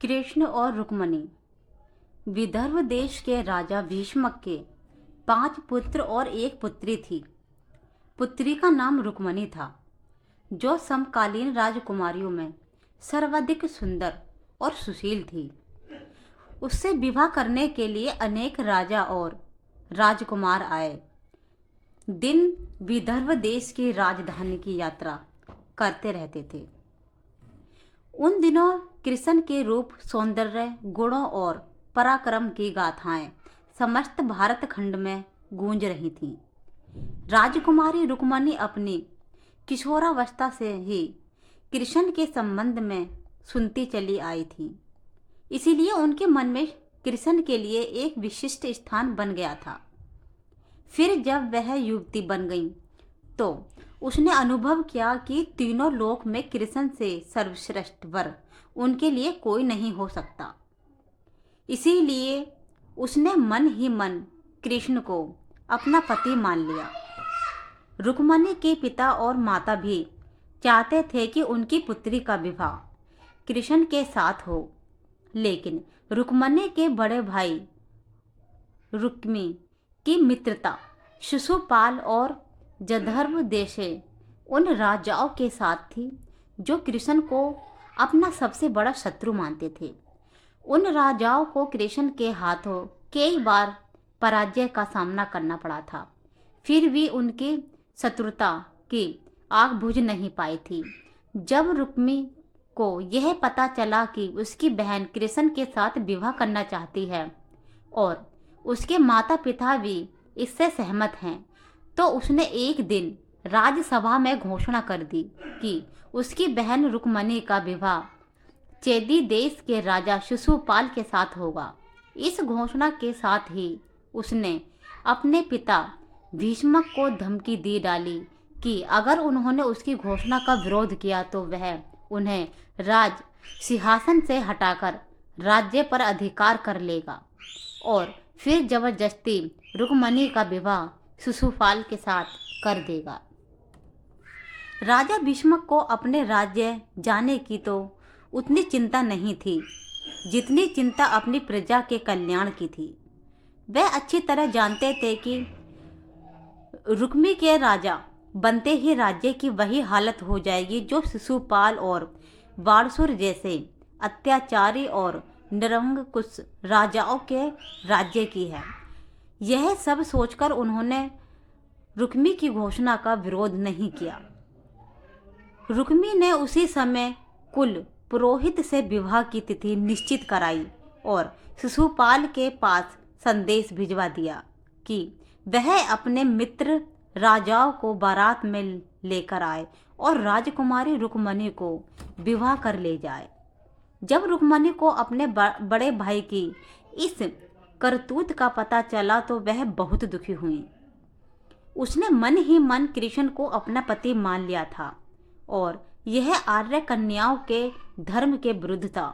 कृष्ण और रुक्मणी। विदर्भ देश के राजा भीष्मक के 5 पुत्र और एक पुत्री थी। पुत्री का नाम रुक्मणी था, जो समकालीन राजकुमारियों में सर्वाधिक सुंदर और सुशील थी। उससे विवाह करने के लिए अनेक राजा और राजकुमार आए। दिन विदर्भ देश की राजधानी की यात्रा करते रहते थे। उन दिनों कृष्ण के रूप, सौंदर्य, गुणों और पराक्रम की गाथाएं समस्त भारत खंड में गूंज रही थीं। राजकुमारी रुक्मणी अपनी किशोरावस्था से ही कृष्ण के संबंध में सुनती चली आई थी, इसीलिए उनके मन में कृष्ण के लिए एक विशिष्ट स्थान बन गया था। फिर जब वह युवती बन गई तो उसने अनुभव किया कि तीनों लोक में कृष्ण से सर्वश्रेष्ठ वर उनके लिए कोई नहीं हो सकता। इसीलिए उसने मन ही मन कृष्ण को अपना पति मान लिया। रुक्मणी के पिता और माता भी चाहते थे कि उनकी पुत्री का विवाह कृष्ण के साथ हो, लेकिन रुक्मणी के बड़े भाई रुक्मी की मित्रता शिशुपाल और जधर्व जैसे उन राजाओं के साथ थी जो कृष्ण को अपना सबसे बड़ा शत्रु मानते थे। उन राजाओं को कृष्ण के हाथों कई बार पराजय का सामना करना पड़ा था, फिर भी उनकी शत्रुता की आग बुझ नहीं पाई थी। जब रुक्मी को यह पता चला कि उसकी बहन कृष्ण के साथ विवाह करना चाहती है और उसके माता पिता भी इससे सहमत हैं, तो उसने एक दिन राज्यसभा में घोषणा कर दी कि उसकी बहन रुक्मणी का विवाह चेदी देश के राजा शिशुपाल के साथ होगा। इस घोषणा के साथ ही उसने अपने पिता भीष्मक को धमकी दी डाली कि अगर उन्होंने उसकी घोषणा का विरोध किया तो वह उन्हें राज सिंहासन से हटाकर राज्य पर अधिकार कर लेगा और फिर जबरदस्ती रुक्मणी का विवाह शिशुपाल के साथ कर देगा। राजा भीष्मक को अपने राज्य जाने की तो उतनी चिंता नहीं थी जितनी चिंता अपनी प्रजा के कल्याण की थी। वह अच्छी तरह जानते थे कि रुक्मी के राजा बनते ही राज्य की वही हालत हो जाएगी जो शिशुपाल और बाणसुर जैसे अत्याचारी और निरंकुश राजाओं के राज्य की है। यह सब सोचकर उन्होंने रुक्मी की घोषणा का विरोध नहीं किया। रुक्मी ने उसी समय कुल पुरोहित से विवाह की तिथि निश्चित कराई और शिशुपाल के पास संदेश भिजवा दिया कि वह अपने मित्र राजाओं को बारात में लेकर आए और राजकुमारी रुक्मणी को विवाह कर ले जाए। जब रुक्मणी को अपने बड़े भाई की इस करतूत का पता चला तो वह बहुत दुखी हुई। उसने मन ही मन कृष्ण को अपना पति मान लिया था और यह आर्य कन्याओं के धर्म के विरुद्ध था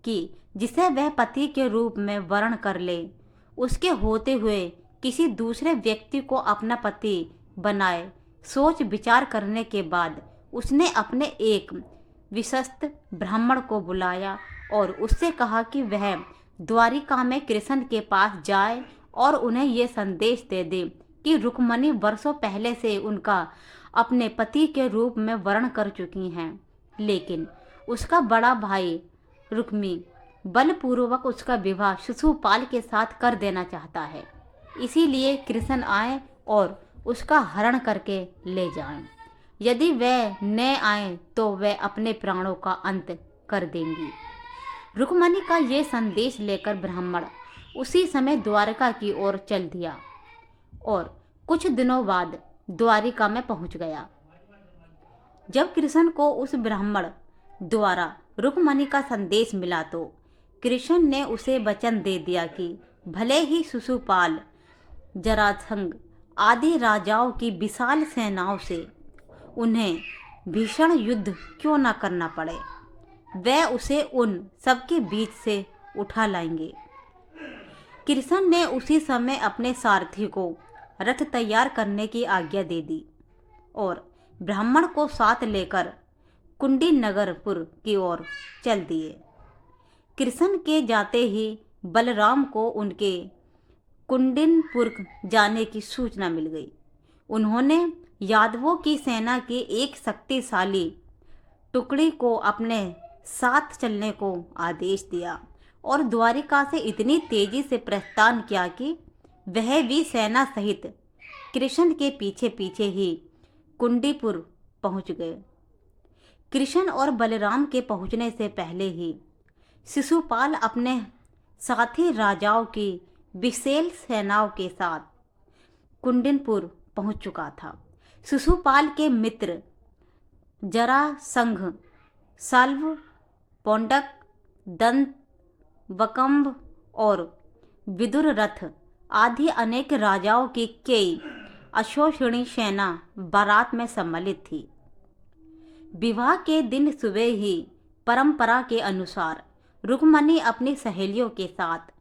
कि जिसे वह पति के रूप में वर्ण कर ले, उसके होते हुए किसी दूसरे व्यक्ति को अपना पति बनाए। सोच विचार करने के बाद उसने अपने एक विश्वस्त ब्राह्मण को बुलाया और उससे कहा कि वह द्वारिका में कृष्ण के पास जाए और उन्हें यह संदेश दे दे कि रुक्मणी वर्षों पहले से उनका अपने पति के रूप में वर्ण कर चुकी हैं, लेकिन उसका बड़ा भाई रुक्मी बलपूर्वक उसका विवाह शिशुपाल के साथ कर देना चाहता है। इसीलिए कृष्ण आए और उसका हरण करके ले जाएं। यदि वह न आए तो वह अपने प्राणों का अंत कर देंगी। रुक्मणी का ये संदेश लेकर ब्राह्मण उसी समय द्वारका की ओर चल दिया और कुछ दिनों बाद द्वारिका में पहुंच गया। जब कृष्ण को उस ब्राह्मण द्वारा रुक्मणी का संदेश मिला तो कृष्ण ने उसे वचन दे दिया कि भले ही शिशुपाल, जरासंध आदि राजाओं की विशाल सेनाओं से उन्हें भीषण युद्ध क्यों न करना पड़े, वह उसे उन सबके बीच से उठा लाएंगे। कृष्ण ने उसी समय अपने सारथी को रथ तैयार करने की आज्ञा दे दी और ब्राह्मण को साथ लेकर कुंडी नगरपुर की ओर चल दिए। कृष्ण के जाते ही बलराम को उनके कुंडिनपुर जाने की सूचना मिल गई। उन्होंने यादवों की सेना के एक शक्तिशाली टुकड़ी को अपने साथ चलने को आदेश दिया और द्वारिका से इतनी तेजी से प्रस्थान किया कि वह भी सेना सहित कृष्ण के पीछे पीछे ही कुंडीपुर पहुंच गए। कृष्ण और बलराम के पहुंचने से पहले ही शिशुपाल अपने साथी राजाओं की विशाल सेनाओं के साथ कुंडिनपुर पहुंच चुका था। शिशुपाल के मित्र जरासंघ, सल्व, पौंडक, दंत, वकंभ और विदुररथ आदि अनेक राजाओं की कई अशोषणी सेना बारात में सम्मिलित थी। विवाह के दिन सुबह ही परंपरा के अनुसार रुक्मणी अपनी सहेलियों के साथ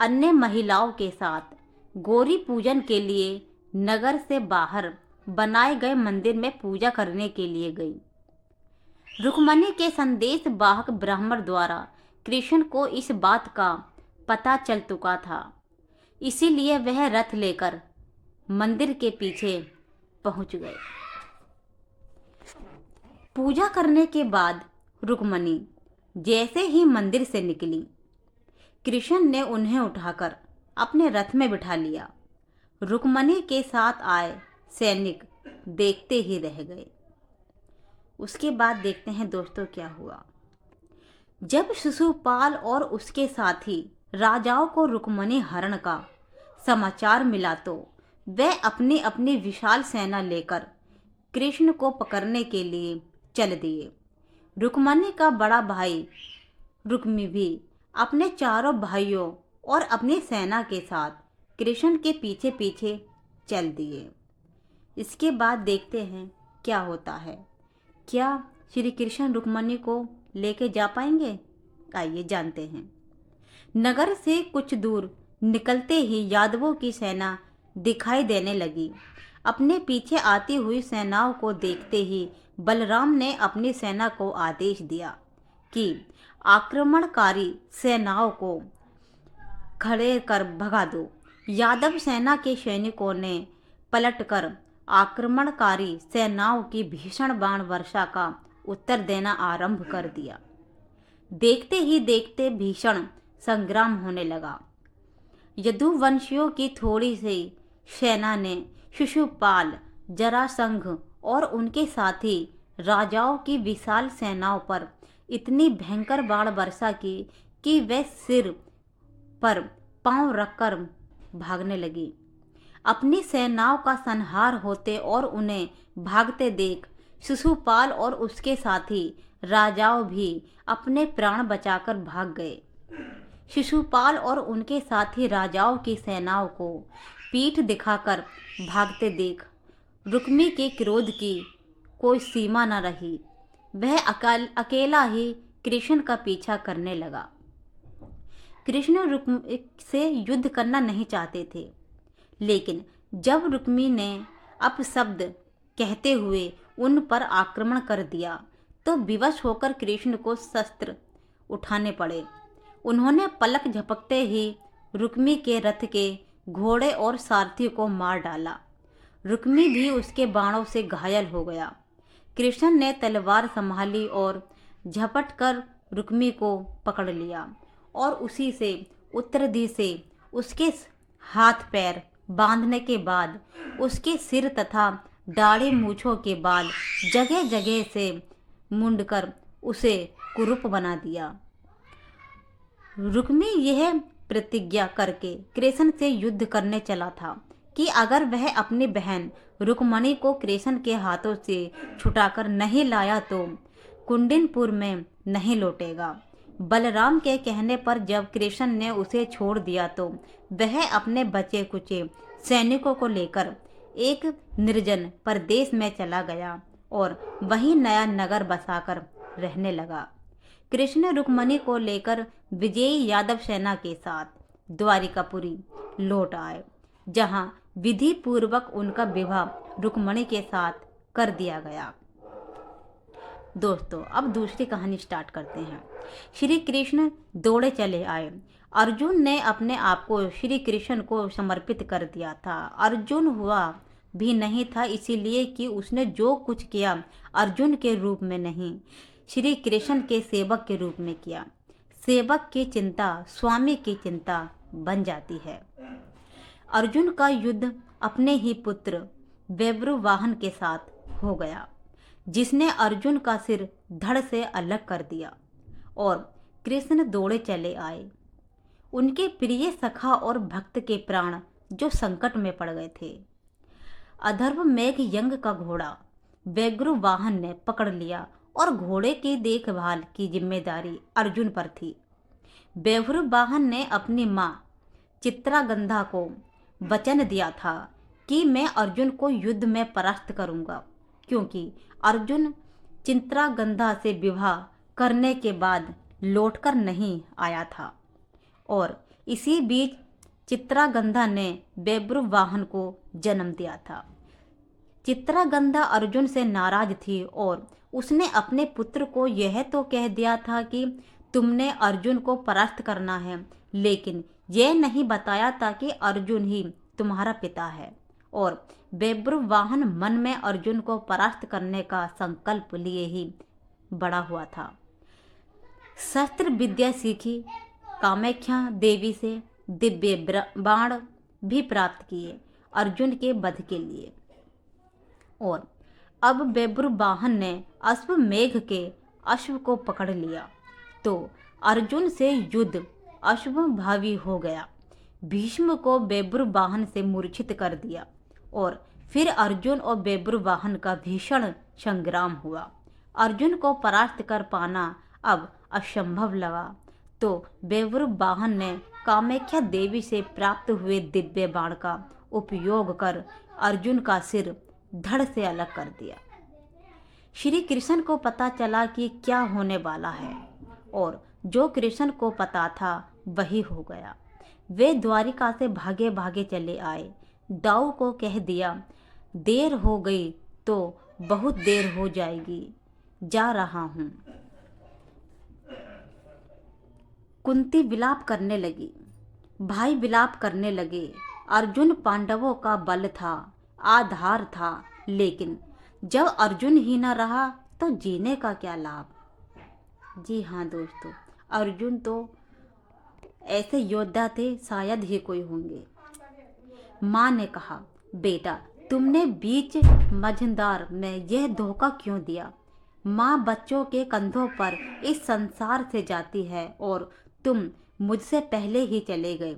अन्य महिलाओं के साथ गौरी पूजन के लिए नगर से बाहर बनाए गए मंदिर में पूजा करने के लिए गई। रुक्मणी के संदेश वाहक ब्राह्मण द्वारा कृष्ण को इस बात का पता चल चुका था, इसीलिए वह रथ लेकर मंदिर के पीछे पहुंच गए। पूजा करने के बाद रुक्मणी जैसे ही मंदिर से निकली, कृष्ण ने उन्हें उठाकर अपने रथ में बिठा लिया। रुक्मणी के साथ आए सैनिक देखते ही रह गए। उसके बाद देखते हैं दोस्तों क्या हुआ। जब शिशुपाल और उसके साथी राजाओं को रुक्मणी हरण का समाचार मिला तो वे अपनी अपनी विशाल सेना लेकर कृष्ण को पकड़ने के लिए चल दिए। रुक्मणी का बड़ा भाई रुक्मी भी अपने चारों भाइयों और अपनी सेना के साथ कृष्ण के पीछे पीछे चल दिए। इसके बाद देखते हैं क्या होता है। क्या श्री कृष्ण रुक्मणी को लेके जा पाएंगे? आइए जानते हैं। नगर से कुछ दूर निकलते ही यादवों की सेना दिखाई देने लगी। अपने पीछे आती हुई सेनाओं को देखते ही बलराम ने अपनी सेना को आदेश दिया कि आक्रमणकारी सेनाओं को खड़े कर भगा दो। यादव सेना के सैनिकों ने पलटकर आक्रमणकारी सेनाओं की भीषण बाण वर्षा का उत्तर देना आरंभ कर दिया। देखते ही देखते भीषण संग्राम होने लगा। यदुवंशियों की थोड़ी सी सेना ने शिशुपाल, जरासंघ और उनके साथी राजाओं की विशाल सेनाओं पर इतनी भयंकर बाण वर्षा की कि वे सिर पर पांव रखकर भागने लगी। अपनी सेनाओं का संहार होते और उन्हें भागते देख शिशुपाल और उसके साथी राजाओं भी अपने प्राण बचाकर भाग गए। शिशुपाल और उनके साथी राजाओं की सेनाओं को पीठ दिखाकर भागते देख रुक्मी के क्रोध की कोई सीमा न रही। वह अकेला ही कृष्ण का पीछा करने लगा। कृष्ण रुक्मी से युद्ध करना नहीं चाहते थे, लेकिन जब रुक्मी ने अपशब्द कहते हुए उन पर आक्रमण कर दिया तो विवश होकर कृष्ण को शस्त्र उठाने पड़े। उन्होंने पलक झपकते ही रुक्मी के रथ के घोड़े और सारथी को मार डाला। रुक्मी भी उसके बाणों से घायल हो गया। कृष्ण ने तलवार संभाली और झपट कर रुक्मी को पकड़ लिया और उसी से उत्तराधि से उसके हाथ पैर बांधने के बाद उसके सिर तथा दाढ़ी मूछों के बाल जगह जगह से मुंडकर उसे कुरूप बना दिया। रुक्मी यह प्रतिज्ञा करके कृष्ण से युद्ध करने चला था कि अगर वह अपनी बहन रुक्मणी को कृष्ण के हाथों से छुटाकर नहीं लाया तो कुंडिनपुर में नहीं लौटेगा। बलराम के कहने पर जब कृष्ण ने उसे छोड़ दिया तो वह अपने बचे कुचे सैनिकों को लेकर एक निर्जन प्रदेश में चला गया और वहीं नया नगर बसाकर रहने लगा। कृष्ण रुक्मणी को लेकर विजयी यादव सेना के साथ द्वारिकापुरी लौट आए, जहां विधि पूर्वक उनका विवाह रुक्मणी के साथ कर दिया गया। दोस्तों अब दूसरी कहानी स्टार्ट करते हैं। श्री कृष्ण दौड़े चले आए। अर्जुन ने अपने आप को श्री कृष्ण को समर्पित कर दिया था। अर्जुन हुआ भी नहीं था, इसीलिए कि उसने जो कुछ किया अर्जुन के रूप में नहीं, श्री कृष्ण के सेवक के रूप में किया। सेवक की चिंता स्वामी की चिंता बन जाती है। अर्जुन का युद्ध अपने ही पुत्र बेब्रुवाहन के साथ हो गया, जिसने अर्जुन का सिर धड़ से अलग कर दिया और कृष्ण दौड़े चले आए। उनके प्रिय सखा और भक्त के प्राण जो संकट में पड़ गए थे। अधर्व मेघ यंग का घोड़ा बेब्रुवाहन ने पकड़ लिया और घोड़े की देखभाल की जिम्मेदारी अर्जुन पर थी। बेब्रुवाहन ने अपनी माँ चित्रागंधा को वचन दिया था कि मैं अर्जुन को युद्ध में परास्त करूंगा, क्योंकि अर्जुन चित्रागंधा से विवाह करने के बाद लौटकर नहीं आया था। और इसी बीच चित्रागंधा ने बेब्रुवाहन को जन्म दिया था। चित्रागंधा अर्जुन से नाराज थी और उसने अपने पुत्र को यह तो कह दिया था कि तुमने अर्जुन को परास्त करना है, लेकिन यह नहीं बताया था कि अर्जुन ही तुम्हारा पिता है। और बेब्रुवाहन मन में अर्जुन को परास्त करने का संकल्प लिए ही बड़ा हुआ था। शस्त्र विद्या सीखी, कामाख्या देवी से दिव्य बाण भी प्राप्त किए अर्जुन के वध के लिए। और अब बेब्रुवाहन ने अश्वमेघ के अश्व को पकड़ लिया तो अर्जुन से युद्ध अश्वभावी हो गया। भीष्म को बेब्रुवाहन से मूर्छित कर दिया और फिर अर्जुन और बेब्रुवाहन का भीषण संग्राम हुआ। अर्जुन को परास्त कर पाना अब असंभव लगा तो बेब्रुवाहन ने कामाख्या देवी से प्राप्त हुए दिव्य बाण का उपयोग कर अर्जुन का सिर धड़ से अलग कर दिया। श्री कृष्ण को पता चला कि क्या होने वाला है और जो कृष्ण को पता था वही हो गया। वे द्वारिका से भागे भागे चले आए। दाऊ को कह दिया, देर हो गई तो बहुत देर हो जाएगी, जा रहा हूँ। कुंती विलाप करने लगी, भाई विलाप करने लगे। अर्जुन पांडवों का बल था, आधार था, लेकिन जब अर्जुन ही न रहा तो जीने का क्या लाभ। जी हाँ दोस्तों, अर्जुन तो ऐसे योद्धा थे शायद ही कोई होंगे। माँ ने कहा, बेटा तुमने बीच मझधार में यह धोखा क्यों दिया। माँ बच्चों के कंधों पर इस संसार से जाती है और तुम मुझसे पहले ही चले गए।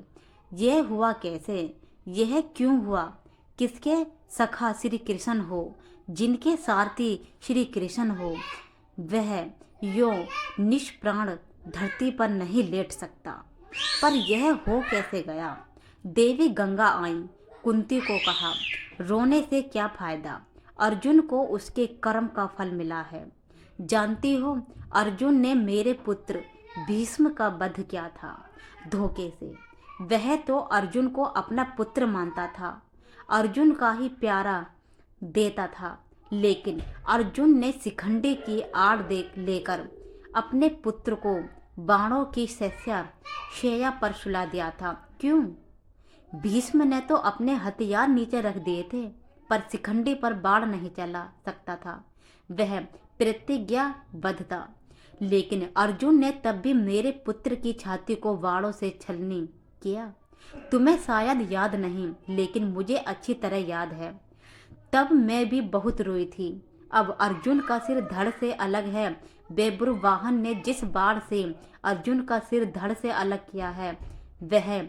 यह हुआ कैसे, यह क्यों हुआ। किसके सखा श्री कृष्ण हो, जिनके सारथी श्री कृष्ण हो, वह यो निष्प्राण धरती पर नहीं लेट सकता। पर यह हो कैसे गया। देवी गंगा आई, कुंती को कहा, रोने से क्या फायदा, अर्जुन को उसके कर्म का फल मिला है। जानती हो अर्जुन ने मेरे पुत्र भीष्म का वध किया था धोखे से। वह तो अर्जुन को अपना पुत्र मानता था, अर्जुन का ही प्यारा देता था, लेकिन अर्जुन ने शिखंडी की आड़ लेकर अपने पुत्र को बाणों की शैया पर सुला दिया था। क्यों। भीष्म ने तो अपने हथियार नीचे रख दिए थे, पर शिखंडी पर बाण नहीं चला सकता था, वह प्रतिज्ञाबद्ध था। लेकिन अर्जुन ने तब भी मेरे पुत्र की छाती को बाणों से छलनी किया। तुम्हें शायद याद नहीं, लेकिन मुझे अच्छी तरह याद है। तब मैं भी बहुत रोई थी। अब अर्जुन का सिर धड़ से अलग है। बेब्रुवाहन ने जिस बाण से अर्जुन का सिर धड़ से अलग किया है, वह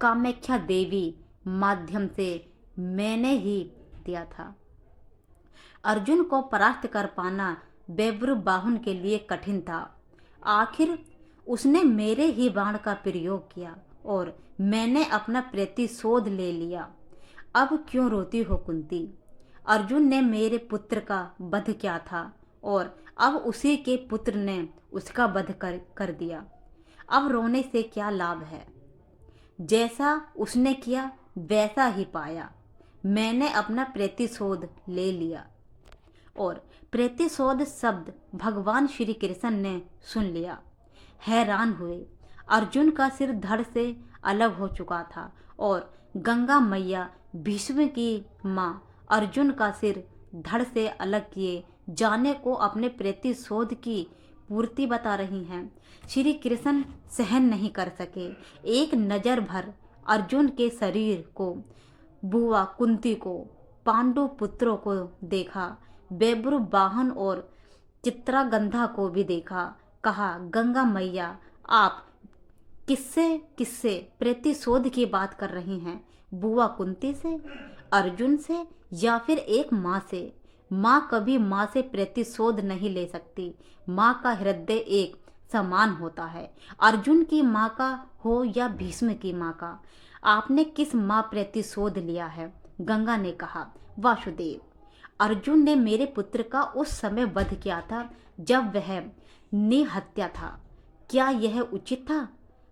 कामाख्या देवी माध्यम से मैंने ही दिया था। अर्जुन को परास्त कर पाना बेब्रुवाहन के लिए कठिन था। आखिर उसने मेरे ही बाण का प्रयोग किया और मैंने अपना प्रतिशोध ले लिया। अब क्यों रोती हो कुंती। अर्जुन ने मेरे पुत्र का वध किया था और अब उसी के पुत्र ने उसका वध कर दिया। अब रोने से क्या लाभ है। जैसा उसने किया वैसा ही पाया। मैंने अपना प्रतिशोध ले लिया और प्रतिशोध शब्द भगवान श्री कृष्ण ने सुन लिया। हैरान हुए। अर्जुन का सिर धड़ से अलग हो चुका था और गंगा मैया भीष्म की माँ अर्जुन का सिर धड़ से अलग किए जाने को अपने प्रतिशोध की पूर्ति बता रही हैं। श्री कृष्ण सहन नहीं कर सके। एक नज़र भर अर्जुन के शरीर को, बुआ कुंती को, पांडु पुत्रों को देखा, बेब्रू वाहन और चित्रागंधा को भी देखा। कहा, गंगा मैया आप किससे किससे प्रतिशोध की बात कर रही हैं? बुआ कुंती से, अर्जुन से, या फिर एक माँ से? माँ कभी माँ से प्रतिशोध नहीं ले सकती। माँ का हृदय एक समान होता है, अर्जुन की माँ का हो या भीष्म की माँ का। आपने किस माँ प्रतिशोध लिया है? गंगा ने कहा, वासुदेव। अर्जुन ने मेरे पुत्र का उस समय वध किया था जब वह निहत्या था। क्या यह उचित था?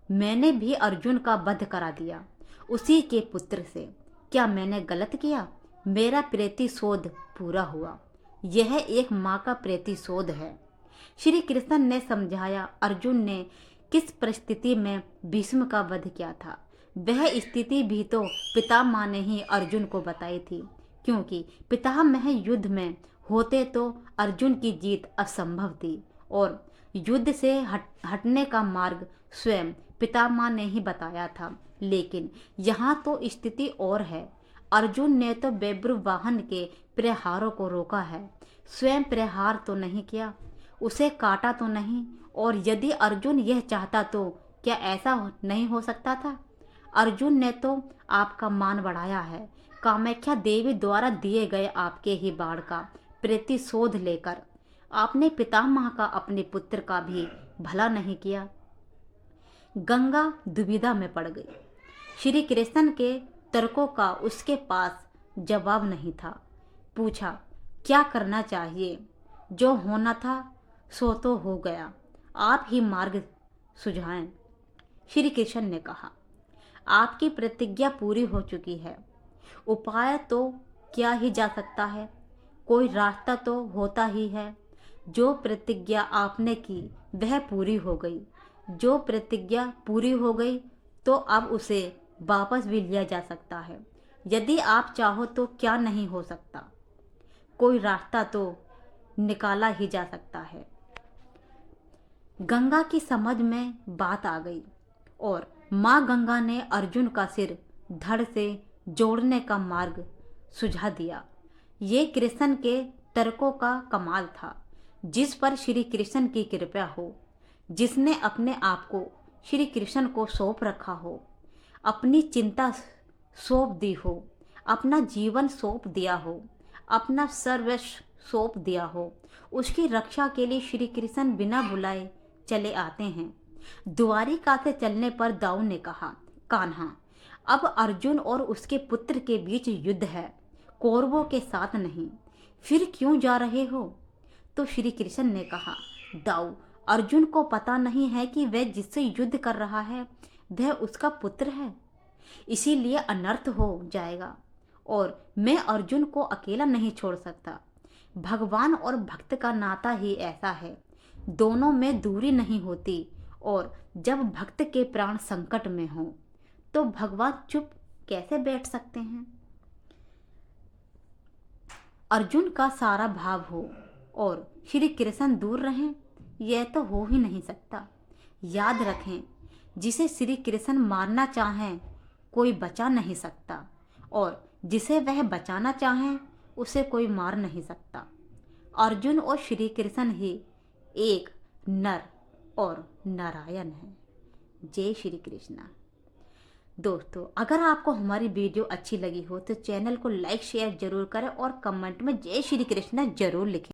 मैंने भी अर्जुन का वध करा दिया उसी के पुत्र से। क्या मैंने गलत किया? मेरा प्रतिशोध पूरा हुआ। यह एक माँ का प्रतिशोध है। श्री कृष्ण ने समझाया, अर्जुन ने किस परिस्थिति में भीष्म का वध किया था। वह स्थिति भी तो पितामह ने ही अर्जुन को बताई थी, क्योंकि पितामह युद्ध में होते तो अर्जुन की जीत असंभव थी और युद्ध से हटने का मार्ग स्वयं पितामह ने ही बताया था। लेकिन यहाँ तो स्थिति और है। अर्जुन ने तो बेब्रू वाहन के प्रहारों को रोका है, स्वयं प्रहार तो नहीं किया, उसे काटा तो नहीं। और यदि अर्जुन यह चाहता तो क्या ऐसा नहीं हो सकता था? अर्जुन ने तो आपका मान बढ़ाया है, कामाख्या देवी द्वारा दिए गए आपके ही बाण का प्रतिशोध लेकर। आपने पितामह का अपने पुत्र का भी भला नहीं किया। गंगा दुविधा में पड़ गई। श्री कृष्ण के तर्कों का उसके पास जवाब नहीं था। पूछा, क्या करना चाहिए? जो होना था सो तो हो गया, आप ही मार्ग सुझाएं। श्री कृष्ण ने कहा, आपकी प्रतिज्ञा पूरी हो चुकी है। उपाय तो क्या ही जा सकता है, कोई रास्ता तो होता ही है। जो प्रतिज्ञा आपने की वह पूरी हो गई। जो प्रतिज्ञा पूरी हो गई तो अब उसे वापस भी लिया जा सकता है। यदि आप चाहो तो क्या नहीं हो सकता, कोई रास्ता तो निकाला ही जा सकता है। गंगा की समझ में बात आ गई और माँ गंगा ने अर्जुन का सिर धड़ से जोड़ने का मार्ग सुझा दिया। ये कृष्ण के तर्कों का कमाल था, जिस पर श्री कृष्ण की कृपा हो, जिसने अपने आप को श्री कृष्ण को सौंप रखा हो, अपनी चिंता सौंप दी हो, अपना जीवन सौंप दिया हो, अपना सर्वस्व सौंप दिया हो, उसकी रक्षा के लिए श्री कृष्ण बिना बुलाए चले आते हैं। द्वारिका से चलने पर दाऊ ने कहा, कान्हा, अब अर्जुन और उसके पुत्र के बीच युद्ध है, कौरवों के साथ नहीं, फिर क्यों जा रहे हो? तो श्री कृष्ण ने कहा, दाऊ, अर्जुन को पता नहीं है कि वह जिससे युद्ध कर रहा है वह उसका पुत्र है, इसीलिए अनर्थ हो जाएगा और मैं अर्जुन को अकेला नहीं छोड़ सकता। भगवान और भक्त का नाता ही ऐसा है, दोनों में दूरी नहीं होती। और जब भक्त के प्राण संकट में हों तो भगवान चुप कैसे बैठ सकते हैं? अर्जुन का सारा भाव हो और श्री कृष्ण दूर रहें, यह तो हो ही नहीं सकता। याद रखें, जिसे श्री कृष्ण मारना चाहें कोई बचा नहीं सकता और जिसे वह बचाना चाहें उसे कोई मार नहीं सकता। अर्जुन और श्री कृष्ण ही एक नर और नारायण है। जय श्री कृष्णा। दोस्तों, अगर आपको हमारी वीडियो अच्छी लगी हो तो चैनल को लाइक शेयर जरूर करें और कमेंट में जय श्री कृष्णा जरूर लिखें।